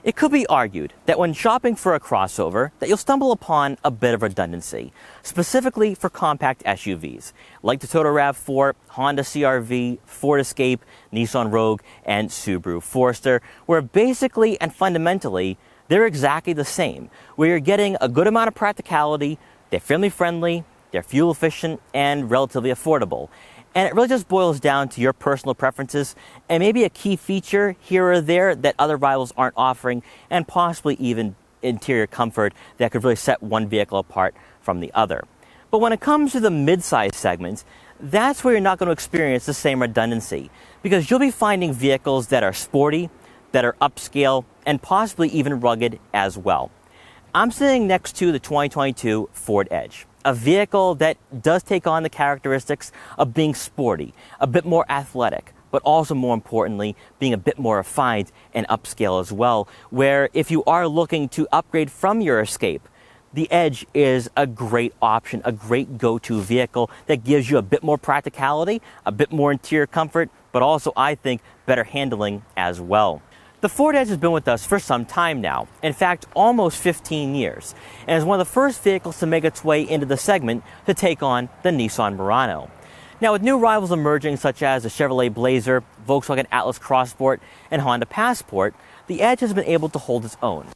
It could be argued that when shopping for a crossover, that you'll stumble upon a bit of redundancy, specifically for compact SUVs, like the Toyota RAV4, Honda CR-V, Ford Escape, Nissan Rogue, and Subaru Forester, where basically and fundamentally, they're exactly the same, where you're getting a good amount of practicality, they're family friendly, they're fuel efficient, and relatively affordable. And it really just boils down to your personal preferences and maybe a key feature here or there that other rivals aren't offering, and possibly even interior comfort that could really set one vehicle apart from the other. But when it comes to the mid-size segment, that's where you're not going to experience the same redundancy, because you'll be finding vehicles that are sporty, that are upscale, and possibly even rugged as well. I'm sitting next to the 2022 Ford Edge, a vehicle that does take on the characteristics of being sporty, a bit more athletic, but also more importantly, being a bit more refined and upscale as well, where if you are looking to upgrade from your Escape, the Edge is a great option, a great go-to vehicle that gives you a bit more practicality, a bit more interior comfort, but also, I think, better handling as well. The Ford Edge has been with us for some time now, in fact almost 15 years, and is one of the first vehicles to make its way into the segment to take on the Nissan Murano. Now, with new rivals emerging such as the Chevrolet Blazer, Volkswagen Atlas Crossport, and Honda Passport, the Edge has been able to hold its own.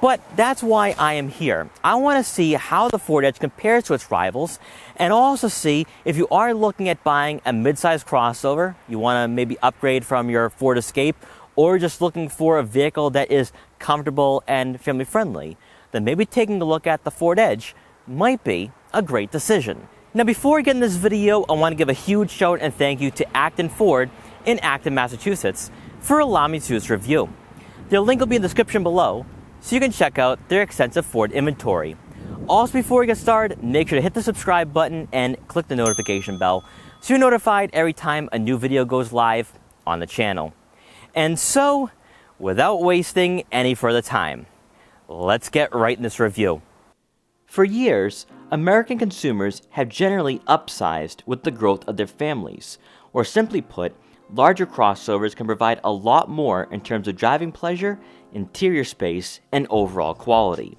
But that's why I am here. I want to see how the Ford Edge compares to its rivals, and also see if you are looking at buying a mid-size crossover, you want to maybe upgrade from your Ford Escape, or just looking for a vehicle that is comfortable and family friendly, then maybe taking a look at the Ford Edge might be a great decision. Now, before we get in this video, I want to give a huge shout and thank you to Acton Ford in Acton, Massachusetts for allowing me to do this review. Their link will be in the description below, so you can check out their extensive Ford inventory. Also, before we get started, make sure to hit the subscribe button and click the notification bell so you're notified every time a new video goes live on the channel. And so, without wasting any further time, let's get right in this review. For years, American consumers have generally upsized with the growth of their families, or simply put, larger crossovers can provide a lot more in terms of driving pleasure, interior space, and overall quality.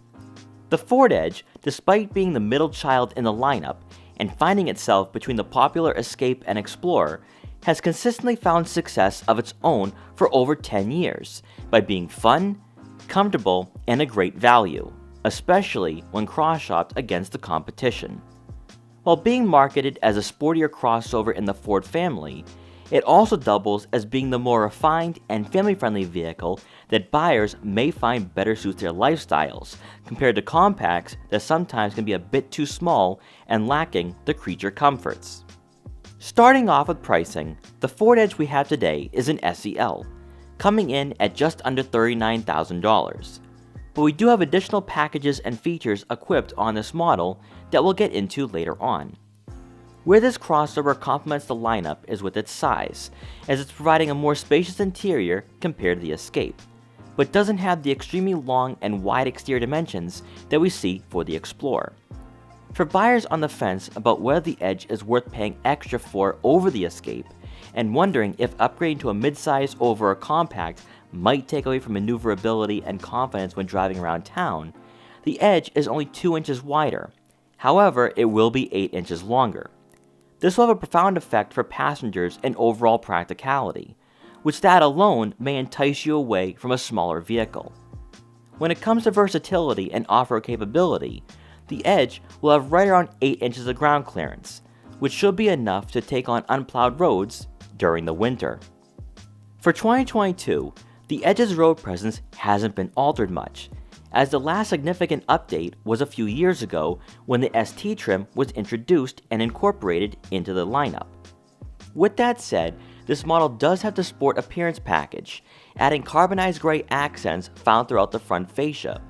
The Ford Edge, despite being the middle child in the lineup and finding itself between the popular Escape and Explorer, has consistently found success of its own for over 10 years by being fun, comfortable, and a great value, especially when cross-shopped against the competition. While being marketed as a sportier crossover in the Ford family, it also doubles as being the more refined and family-friendly vehicle that buyers may find better suits their lifestyles compared to compacts that sometimes can be a bit too small and lacking the creature comforts. Starting off with pricing, the Ford Edge we have today is an SEL, coming in at just under $39,000. But we do have additional packages and features equipped on this model that we'll get into later on. Where this crossover complements the lineup is with its size, as it's providing a more spacious interior compared to the Escape, but doesn't have the extremely long and wide exterior dimensions that we see for the Explorer. For buyers on the fence about whether the Edge is worth paying extra for over the Escape, and wondering if upgrading to a midsize over a compact might take away from maneuverability and confidence when driving around town, the Edge is only 2 inches wider. However, it will be 8 inches longer. This will have a profound effect for passengers and overall practicality, which that alone may entice you away from a smaller vehicle. When it comes to versatility and off-road capability, the Edge will have right around 8 inches of ground clearance, which should be enough to take on unplowed roads during the winter. For 2022, the Edge's road presence hasn't been altered much, as the last significant update was a few years ago when the ST trim was introduced and incorporated into the lineup. With that said, this model does have the Sport appearance package, adding carbonized gray accents found throughout the front fascia,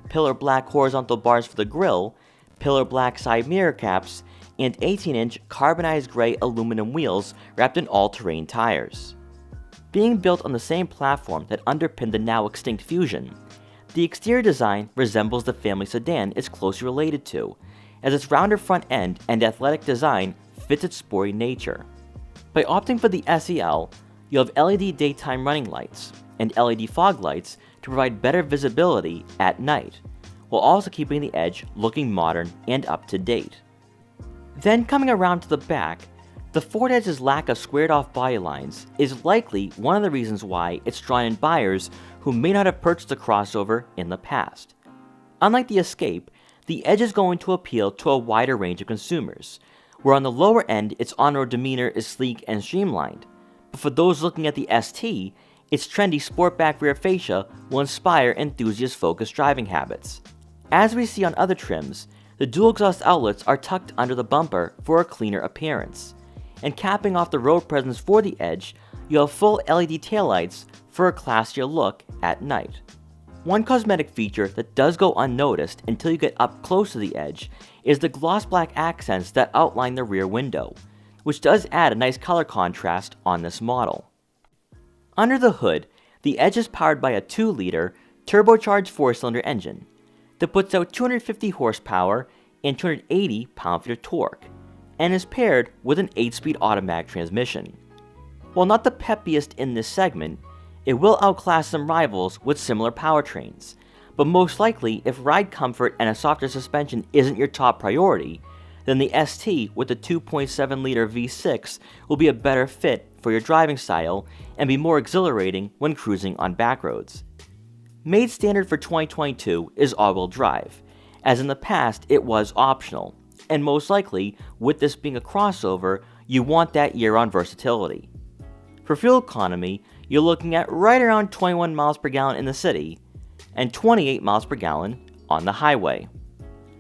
pillar black horizontal bars for the grille, pillar black side mirror caps, and 18-inch carbonized gray aluminum wheels wrapped in all-terrain tires. Being built on the same platform that underpinned the now extinct Fusion, the exterior design resembles the family sedan it's closely related to, as its rounder front end and athletic design fits its sporty nature. By opting for the SEL, you'll have LED daytime running lights and LED fog lights to provide better visibility at night, while also keeping the Edge looking modern and up to date. Then coming around to the back, the Ford Edge's lack of squared-off body lines is likely one of the reasons why it's drawn in buyers who may not have purchased a crossover in the past. Unlike the Escape, the Edge is going to appeal to a wider range of consumers, where on the lower end its on-road demeanor is sleek and streamlined, but for those looking at the ST, its trendy sportback rear fascia will inspire enthusiast-focused driving habits. As we see on other trims, the dual exhaust outlets are tucked under the bumper for a cleaner appearance, and capping off the road presence for the Edge, you have full LED taillights for a classier look at night. One cosmetic feature that does go unnoticed until you get up close to the Edge is the gloss black accents that outline the rear window, which does add a nice color contrast on this model. Under the hood, the Edge is powered by a 2-liter turbocharged 4-cylinder engine that puts out 250 horsepower and 280 pound-feet of torque, and is paired with an 8-speed automatic transmission. While not the peppiest in this segment, it will outclass some rivals with similar powertrains, but most likely if ride comfort and a softer suspension isn't your top priority, then the ST with the 2.7-liter V6 will be a better fit for your driving style and be more exhilarating when cruising on back roads. Made standard for 2022 is all-wheel drive, as in the past it was optional, and most likely, with this being a crossover, you want that year-round versatility. For fuel economy, you're looking at right around 21 miles per gallon in the city, and 28 miles per gallon on the highway.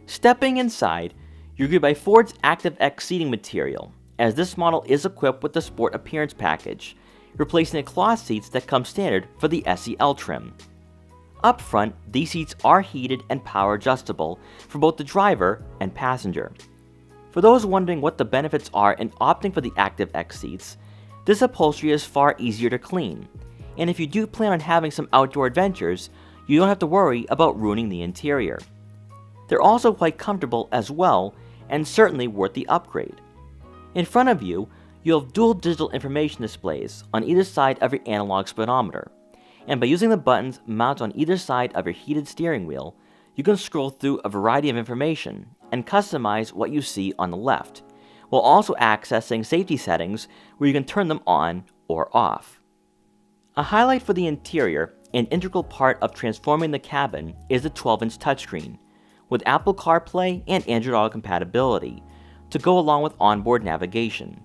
Stepping inside, you're greeted by Ford's Active X seating material, as this model is equipped with the Sport Appearance package, replacing the cloth seats that come standard for the SEL trim. Up front, these seats are heated and power adjustable for both the driver and passenger. For those wondering what the benefits are in opting for the Active X seats, this upholstery is far easier to clean, and if you do plan on having some outdoor adventures, you don't have to worry about ruining the interior. They're also quite comfortable as well, and certainly worth the upgrade. In front of you, you'll have dual digital information displays on either side of your analog speedometer, and by using the buttons mounted on either side of your heated steering wheel, you can scroll through a variety of information and customize what you see on the left, while also accessing safety settings where you can turn them on or off. A highlight for the interior and integral part of transforming the cabin is the 12-inch touchscreen, with Apple CarPlay and Android Auto compatibility to go along with onboard navigation.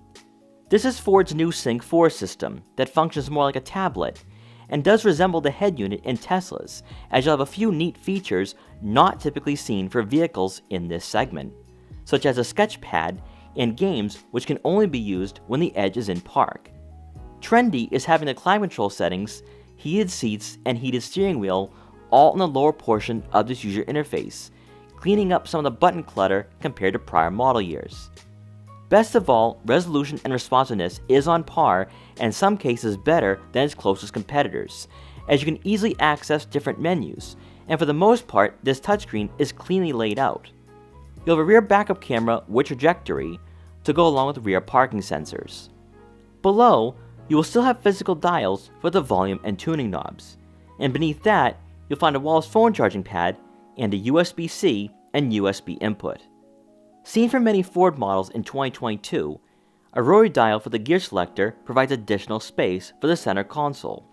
This is Ford's new Sync 4 system that functions more like a tablet and does resemble the head unit in Teslas, as you'll have a few neat features not typically seen for vehicles in this segment, such as a sketch pad and games which can only be used when the Edge is in park. Trendy is having the climate control settings, heated seats, and heated steering wheel all in the lower portion of this user interface, cleaning up some of the button clutter compared to prior model years. Best of all, resolution and responsiveness is on par and in some cases better than its closest competitors, as you can easily access different menus, and for the most part this touchscreen is cleanly laid out. You'll have a rear backup camera with trajectory to go along with rear parking sensors. Below, you will still have physical dials for the volume and tuning knobs, and beneath that you'll find a wireless phone charging pad and a USB-C and USB input. Seen from many Ford models in 2022, a rotary dial for the gear selector provides additional space for the center console,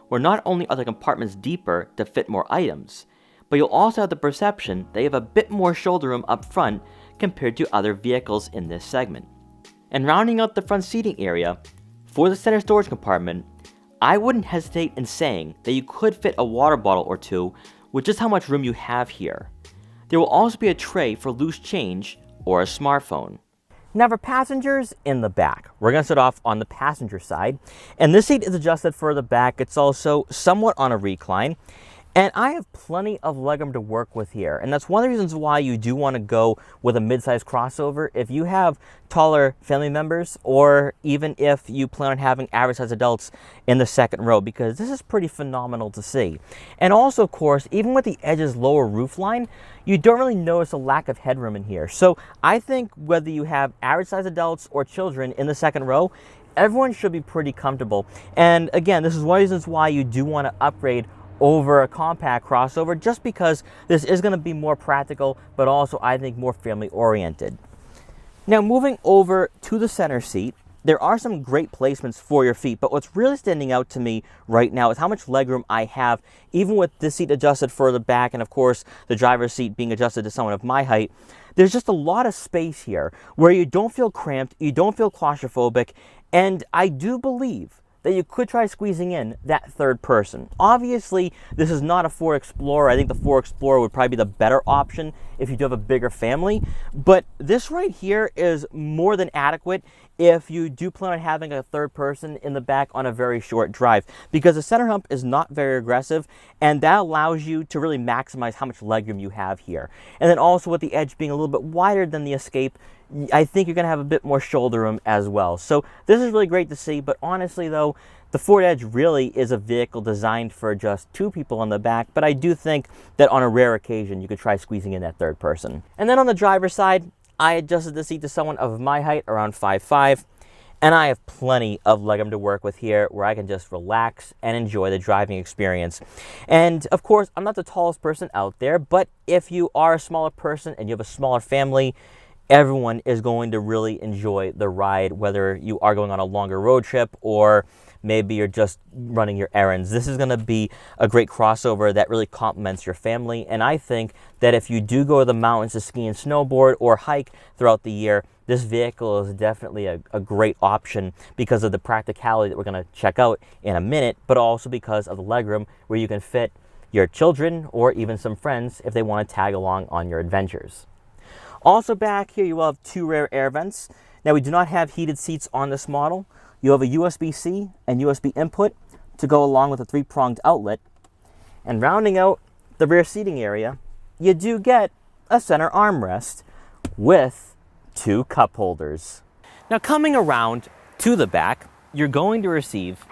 where not only are the compartments deeper to fit more items, but you'll also have the perception that you have a bit more shoulder room up front compared to other vehicles in this segment. And rounding out the front seating area, for the center storage compartment, I wouldn't hesitate in saying that you could fit a water bottle or two with just how much room you have here. There will also be a tray for loose change or a smartphone. Now for passengers in the back, we're going to start off on the passenger side, and this seat is adjusted for the back. It's also somewhat on a recline, and I have plenty of legroom to work with here, and that's one of the reasons why you do want to go with a mid-size crossover if you have taller family members, or even if you plan on having average-sized adults in the second row, because this is pretty phenomenal to see. And also, of course, even with the Edge's lower roofline, you don't really notice a lack of headroom in here. So I think whether you have average-sized adults or children in the second row, everyone should be pretty comfortable. And again, this is one of the reasons why you do want to upgrade over a compact crossover, just because this is going to be more practical, but also I think more family oriented. Now moving over to the center seat, there are some great placements for your feet, but what's really standing out to me right now is how much legroom I have, even with this seat adjusted further back and of course the driver's seat being adjusted to someone of my height. There's just a lot of space here where you don't feel cramped, you don't feel claustrophobic, and I do believe that you could try squeezing in that third person. Obviously, this is not a Ford Explorer. I think the Ford Explorer would probably be the better option if you do have a bigger family, but this right here is more than adequate if you do plan on having a third person in the back on a very short drive, because the center hump is not very aggressive, and that allows you to really maximize how much legroom you have here. And then also with the Edge being a little bit wider than the Escape, I think you're going to have a bit more shoulder room as well. So this is really great to see, but honestly though, the Ford Edge really is a vehicle designed for just two people on the back, but I do think that on a rare occasion you could try squeezing in that third person. And then on the driver's side, I adjusted the seat to someone of my height, around 5'5", and I have plenty of legroom to work with here where I can just relax and enjoy the driving experience. And of course, I'm not the tallest person out there, but if you are a smaller person and you have a smaller family, everyone is going to really enjoy the ride, whether you are going on a longer road trip or maybe you're just running your errands. This is going to be a great crossover that really complements your family. And I think that if you do go to the mountains to ski and snowboard or hike throughout the year, this vehicle is definitely a great option because of the practicality that we're going to check out in a minute, but also because of the legroom where you can fit your children or even some friends if they want to tag along on your adventures. Also back here, you will have two rear air vents. Now we do not have heated seats on this model. You have a USB-C and USB input to go along with a three-pronged outlet. And rounding out the rear seating area, you do get a center armrest with two cup holders. Now coming around to the back, you're going to receive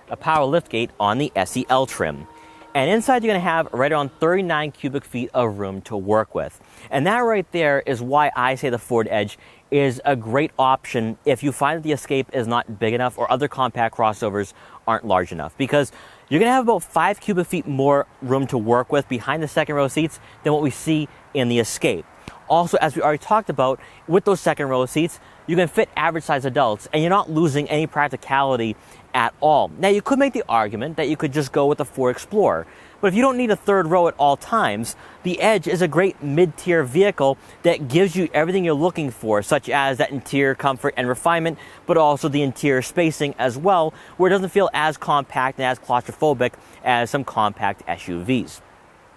a power liftgate on the SEL trim. And inside you're going to have right around 39 cubic feet of room to work with. And that right there is why I say the Ford Edge is a great option if you find that the Escape is not big enough or other compact crossovers aren't large enough. Because you're going to have about 5 cubic feet more room to work with behind the second row seats than what we see in the Escape. Also, as we already talked about, with those second row seats, you can fit average size adults and you're not losing any practicality at all. Now, you could make the argument that you could just go with the Ford Explorer, but if you don't need a third row at all times, the Edge is a great mid-tier vehicle that gives you everything you're looking for, such as that interior comfort and refinement, but also the interior spacing as well, where it doesn't feel as compact and as claustrophobic as some compact SUVs.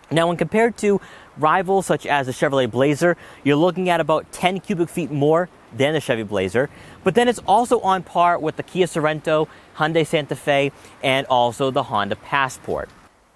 Now, when compared to rivals such as the Chevrolet Blazer, you're looking at about 10 cubic feet more than the Chevy Blazer, but then it's also on par with the Kia Sorento, Hyundai Santa Fe, and also the Honda Passport.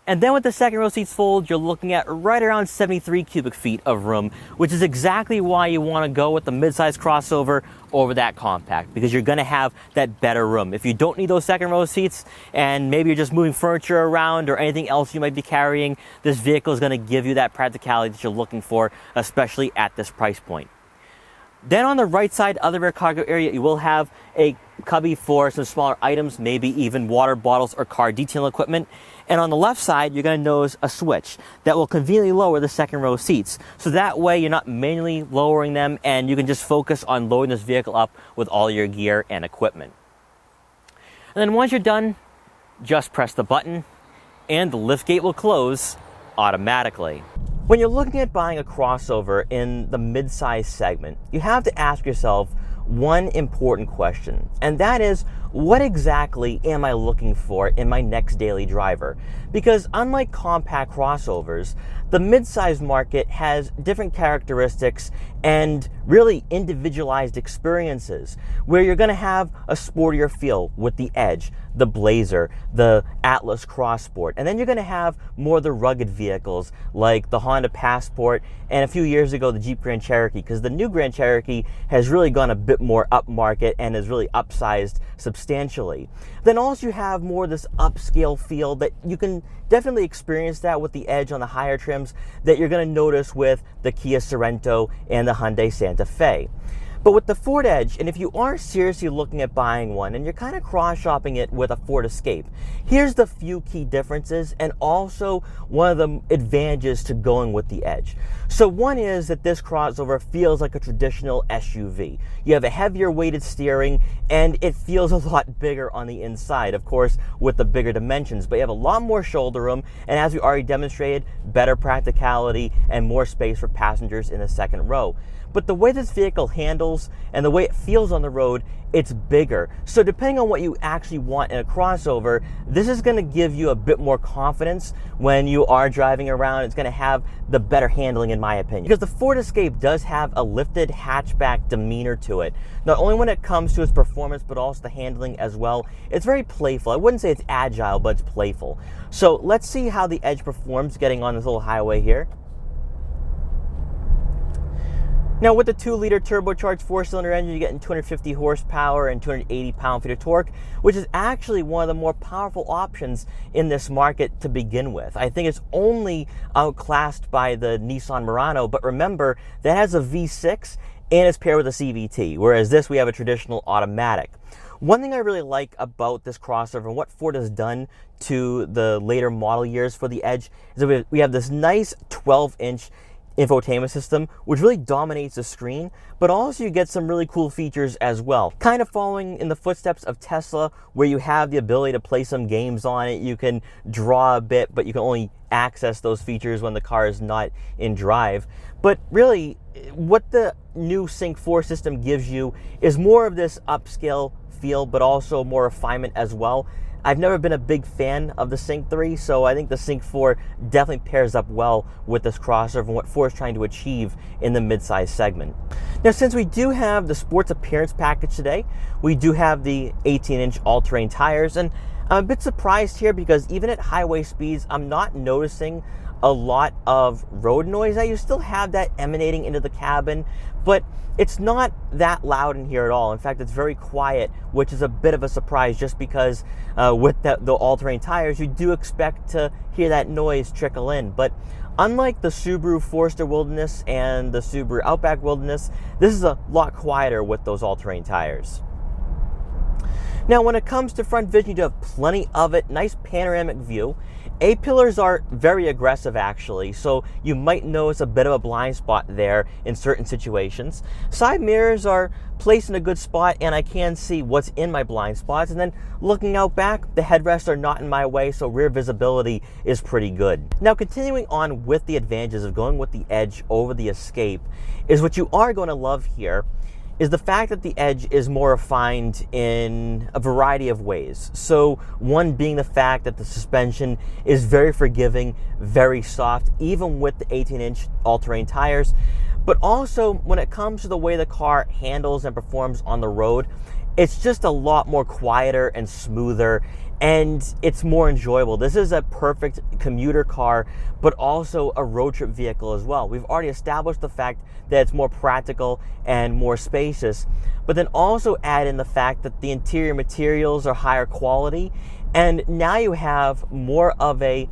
And then with the second row seats fold, you're looking at right around 73 cubic feet of room, which is exactly why you want to go with the midsize crossover over that compact, because you're going to have that better room. If you don't need those second row seats and maybe you're just moving furniture around or anything else you might be carrying, this vehicle is going to give you that practicality that you're looking for, especially at this price point. Then on the right side of the rear cargo area, you will have a cubby for some smaller items, maybe even water bottles or car detail equipment. And on the left side, you're going to notice a switch that will conveniently lower the second row seats. So that way you're not manually lowering them and you can just focus on loading this vehicle up with all your gear and equipment. And then once you're done, just press the button and the liftgate will close automatically. When you're looking at buying a crossover in the mid-size segment, you have to ask yourself one important question, and that is, what exactly am I looking for in my next daily driver? Because unlike compact crossovers, the mid-size market has different characteristics and really individualized experiences where you're going to have a sportier feel with the Edge, the Blazer, the Atlas Cross Sport, and then you're going to have more of the rugged vehicles like the Honda Passport and a few years ago the Jeep Grand Cherokee, because the new Grand Cherokee has really gone a bit more upmarket and is really upsized substantially. Then also you have more of this upscale feel that you can definitely experience that with the Edge on the higher trims that you're going to notice with the Kia Sorento and the Hyundai Santa Fe. But with the Ford Edge, and if you are seriously looking at buying one and you're kind of cross-shopping it with a Ford Escape, here's the few key differences and also one of the advantages to going with the Edge. So one is that this crossover feels like a traditional SUV. You have a heavier weighted steering and it feels a lot bigger on the inside, of course, with the bigger dimensions, but you have a lot more shoulder room and, as we already demonstrated, better practicality and more space for passengers in the second row. But the way this vehicle handles and the way it feels on the road, it's bigger. So depending on what you actually want in a crossover, this is going to give you a bit more confidence when you are driving around. It's going to have the better handling, in my opinion. Because the Ford Escape does have a lifted hatchback demeanor to it. Not only when it comes to its performance, but also the handling as well. It's very playful. I wouldn't say it's agile, but it's playful. So let's see how the Edge performs getting on this little highway here. Now with the 2-liter turbocharged 4-cylinder engine, you're getting 250 horsepower and 280 pound-feet of torque, which is actually one of the more powerful options in this market to begin with. I think it's only outclassed by the Nissan Murano, but remember, that has a V6 and it's paired with a CVT, whereas this, we have a traditional automatic. One thing I really like about this crossover and what Ford has done to the later model years for the Edge is that we have this nice 12-inch infotainment system, which really dominates the screen, but also you get some really cool features as well. Kind of following in the footsteps of Tesla, where you have the ability to play some games on it. You can draw a bit, but you can only access those features when the car is not in drive. But really, what the new Sync 4 system gives you is more of this upscale feel, but also more refinement as well. I've never been a big fan of the Sync 3, so I think the Sync 4 definitely pairs up well with this crossover and what Ford is trying to achieve in the midsize segment. Now, since we do have the sports appearance package today, we do have the 18-inch all-terrain tires, and I'm a bit surprised here because even at highway speeds, I'm not noticing a lot of road noise. Now, you still have that emanating into the cabin, but it's not that loud in here at all. In fact, it's very quiet, which is a bit of a surprise just because with the all-terrain tires, you do expect to hear that noise trickle in. But unlike the Subaru Forester Wilderness and the Subaru Outback Wilderness, this is a lot quieter with those all-terrain tires. Now, when it comes to front vision, you do have plenty of it. Nice panoramic view. A-pillars are very aggressive, actually, so you might notice a bit of a blind spot there in certain situations. Side mirrors are placed in a good spot, and I can see what's in my blind spots. And then looking out back, the headrests are not in my way, so rear visibility is pretty good. Now, continuing on with the advantages of going with the Edge over the Escape is what you are going to love here is the fact that the Edge is more refined in a variety of ways. So one being the fact that the suspension is very forgiving, very soft, even with the 18-inch all-terrain tires. But also when it comes to the way the car handles and performs on the road, it's just a lot more quieter and smoother, and it's more enjoyable. This is a perfect commuter car, but also a road trip vehicle as well. We've already established the fact that it's more practical and more spacious, but then also add in the fact that the interior materials are higher quality, and now you have more of a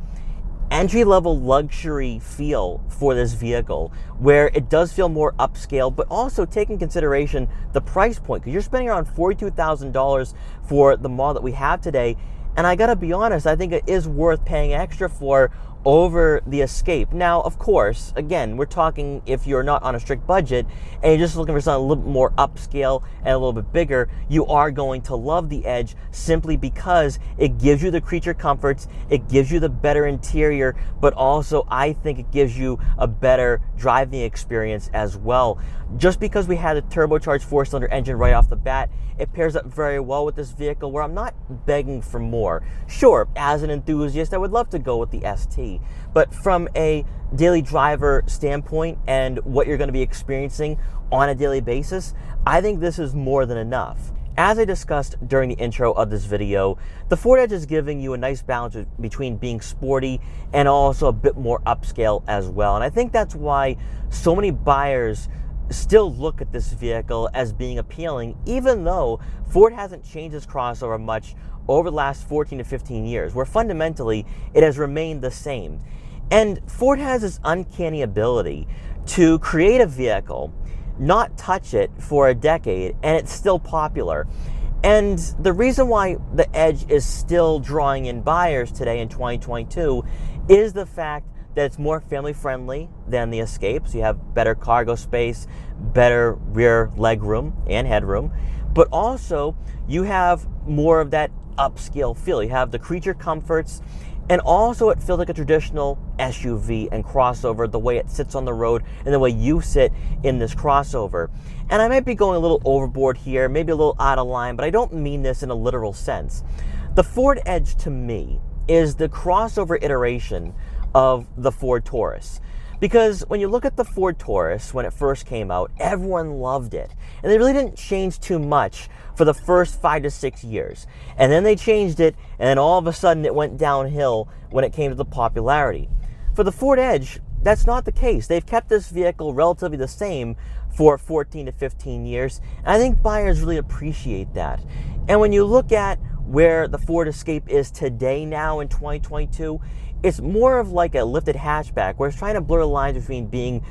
entry-level luxury feel for this vehicle, where it does feel more upscale, but also take in consideration the price point, because you're spending around $42,000 for the model that we have today. And I gotta be honest, I think it is worth paying extra for over the Escape. Now, of course, again, we're talking if you're not on a strict budget and you're just looking for something a little bit more upscale and a little bit bigger, you are going to love the Edge simply because it gives you the creature comforts, it gives you the better interior, but also I think it gives you a better driving experience as well. Just because we had a turbocharged 4-cylinder engine right off the bat, it pairs up very well with this vehicle where I'm not begging for more. Sure, as an enthusiast, I would love to go with the ST, but from a daily driver standpoint and what you're going to be experiencing on a daily basis, I think this is more than enough. As I discussed during the intro of this video, the Ford Edge is giving you a nice balance between being sporty and also a bit more upscale as well. And I think that's why so many buyers still look at this vehicle as being appealing, even though Ford hasn't changed its crossover much over the last 14 to 15 years, where fundamentally it has remained the same. And Ford has this uncanny ability to create a vehicle not touch it for a decade, and it's still popular. And the reason why the Edge is still drawing in buyers today in 2022 is the fact that it's more family friendly than the Escape. So you have better cargo space, better rear leg room and headroom, but also you have more of that upscale feel. You have the creature comforts, and also it feels like a traditional SUV and crossover, the way it sits on the road and the way you sit in this crossover. And I might be going a little overboard here, maybe a little out of line, but I don't mean this in a literal sense. The Ford Edge, to me, is the crossover iteration of the Ford Taurus. Because when you look at the Ford Taurus, when it first came out, everyone loved it. And they really didn't change too much for the first 5 to 6 years. And then they changed it, and then all of a sudden it went downhill when it came to the popularity. For the Ford Edge, that's not the case. They've kept this vehicle relatively the same for 14 to 15 years. And I think buyers really appreciate that. And when you look at where the Ford Escape is today now in 2022, it's more of like a lifted hatchback where it's trying to blur the lines between being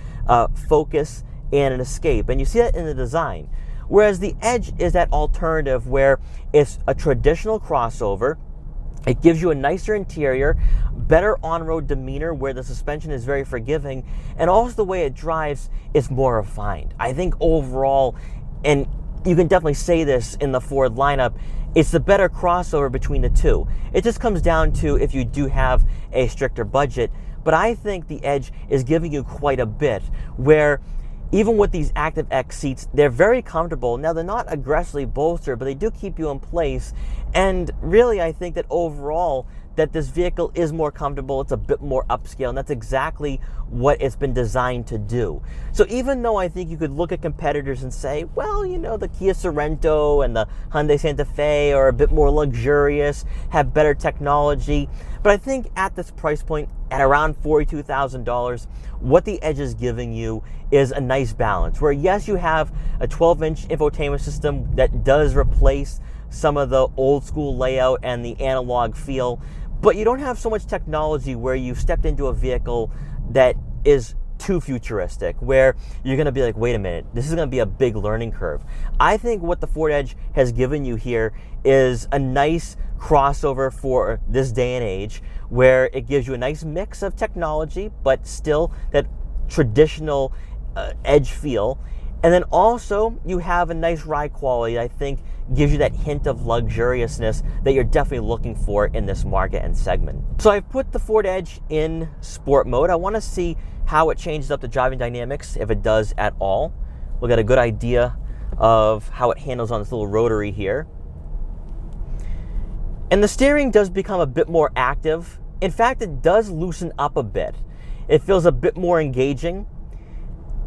Focus and an Escape. And you see that in the design. Whereas the Edge is that alternative where it's a traditional crossover. It gives you a nicer interior, better on-road demeanor where the suspension is very forgiving, and also the way it drives is more refined. I think overall, and you can definitely say this in the Ford lineup, it's the better crossover between the two. It just comes down to if you do have a stricter budget, but I think the Edge is giving you quite a bit, where even with these Active X seats, they're very comfortable. Now, they're not aggressively bolstered, but they do keep you in place. And really, I think that overall, that this vehicle is more comfortable, it's a bit more upscale, and that's exactly what it's been designed to do. So even though I think you could look at competitors and say, well, you know, the Kia Sorento and the Hyundai Santa Fe are a bit more luxurious, have better technology, but I think at this price point, at around $42,000, what the Edge is giving you is a nice balance, where yes, you have a 12-inch infotainment system that does replace some of the old school layout and the analog feel, but you don't have so much technology where you stepped into a vehicle that is too futuristic, where you're going to be like, wait a minute, this is going to be a big learning curve. I think what the Ford Edge has given you here is a nice crossover for this day and age, where it gives you a nice mix of technology, but still that traditional Edge feel. And then also you have a nice ride quality that I think gives you that hint of luxuriousness that you're definitely looking for in this market and segment. So I've put the Ford Edge in sport mode. I want to see how it changes up the driving dynamics, if it does at all. We'll get a good idea of how it handles on this little rotary here. And the steering does become a bit more active. In fact, it does loosen up a bit. It feels a bit more engaging,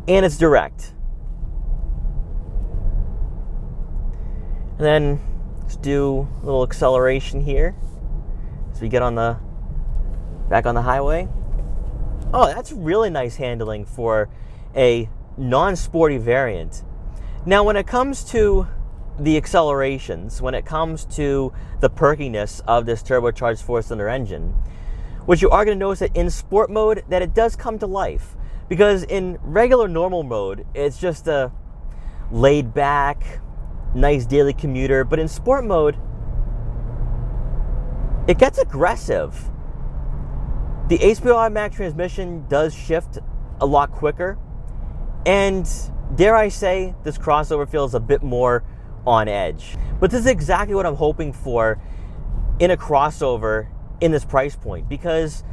and it's direct. And then let's do a little acceleration here as we get on the back on the highway. Oh, that's really nice handling for a non-sporty variant. Now, when it comes to the accelerations, when it comes to the perkiness of this turbocharged four-cylinder engine, what you are going to notice that in sport mode that it does come to life, because in regular normal mode it's just a laid back, nice daily commuter, but in sport mode it gets aggressive. The 8-speed automatic transmission does shift a lot quicker, and dare I say, this crossover feels a bit more on edge. But this is exactly what I'm hoping for in a crossover in this price point, because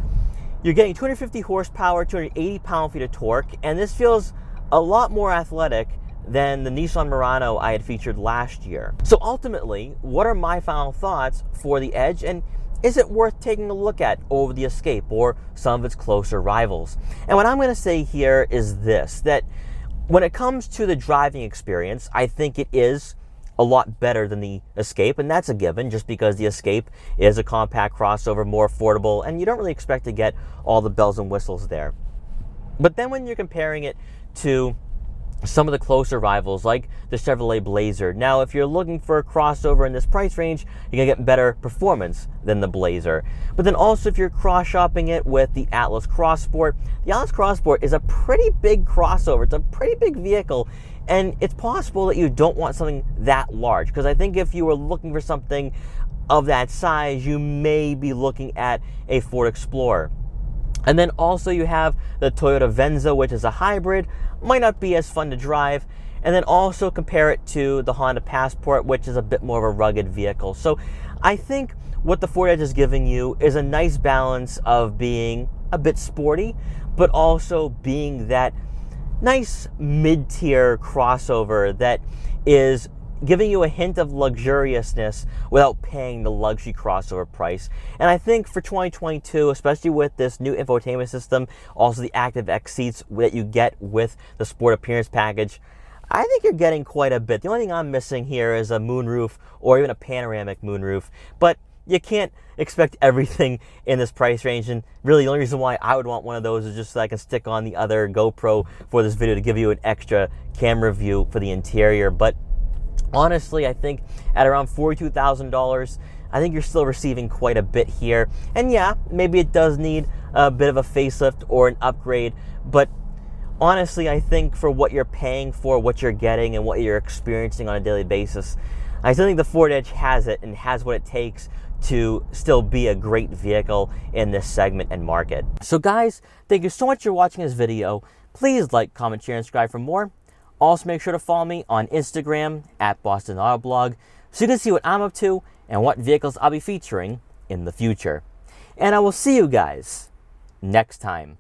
you're getting 250 horsepower, 280 pound-feet of torque, and this feels a lot more athletic than the Nissan Murano I had featured last year. So ultimately, what are my final thoughts for the Edge, and is it worth taking a look at over the Escape or some of its closer rivals? And what I'm going to say here is this, that when it comes to the driving experience, I think it is a lot better than the Escape, and that's a given just because the Escape is a compact crossover, more affordable, and you don't really expect to get all the bells and whistles there. But then when you're comparing it to some of the closer rivals like the Chevrolet Blazer, now if you're looking for a crossover in this price range, you're gonna get better performance than the Blazer. But then also if you're cross-shopping it with the Atlas Cross Sport, the Atlas Cross Sport is a pretty big crossover. It's a pretty big vehicle, And it's possible that you don't want something that large, because I think if you were looking for something of that size, you may be looking at a Ford Explorer. And then also you have the Toyota Venza, which is a hybrid, might not be as fun to drive. And then also compare it to the Honda Passport, which is a bit more of a rugged vehicle. So I think what the Ford Edge is giving you is a nice balance of being a bit sporty, but also being that nice mid-tier crossover that is giving you a hint of luxuriousness without paying the luxury crossover price. And I think for 2022, especially with this new infotainment system, also the ActiveX seats that you get with the Sport Appearance package, I think you're getting quite a bit. The only thing I'm missing here is a moonroof or even a panoramic moonroof, but you can't expect everything in this price range. And really the only reason why I would want one of those is just so I can stick on the other GoPro for this video to give you an extra camera view for the interior. But honestly, I think at around $42,000, I think you're still receiving quite a bit here. And yeah, maybe it does need a bit of a facelift or an upgrade, but honestly, I think for what you're paying for, what you're getting, and what you're experiencing on a daily basis, I still think the Ford Edge has it and has what it takes to still be a great vehicle in this segment and market. So guys, thank you so much for watching this video. Please like, comment, share, and subscribe for more. Also make sure to follow me on Instagram at Boston Autoblog so you can see what I'm up to and what vehicles I'll be featuring in the future. And I will see you guys next time.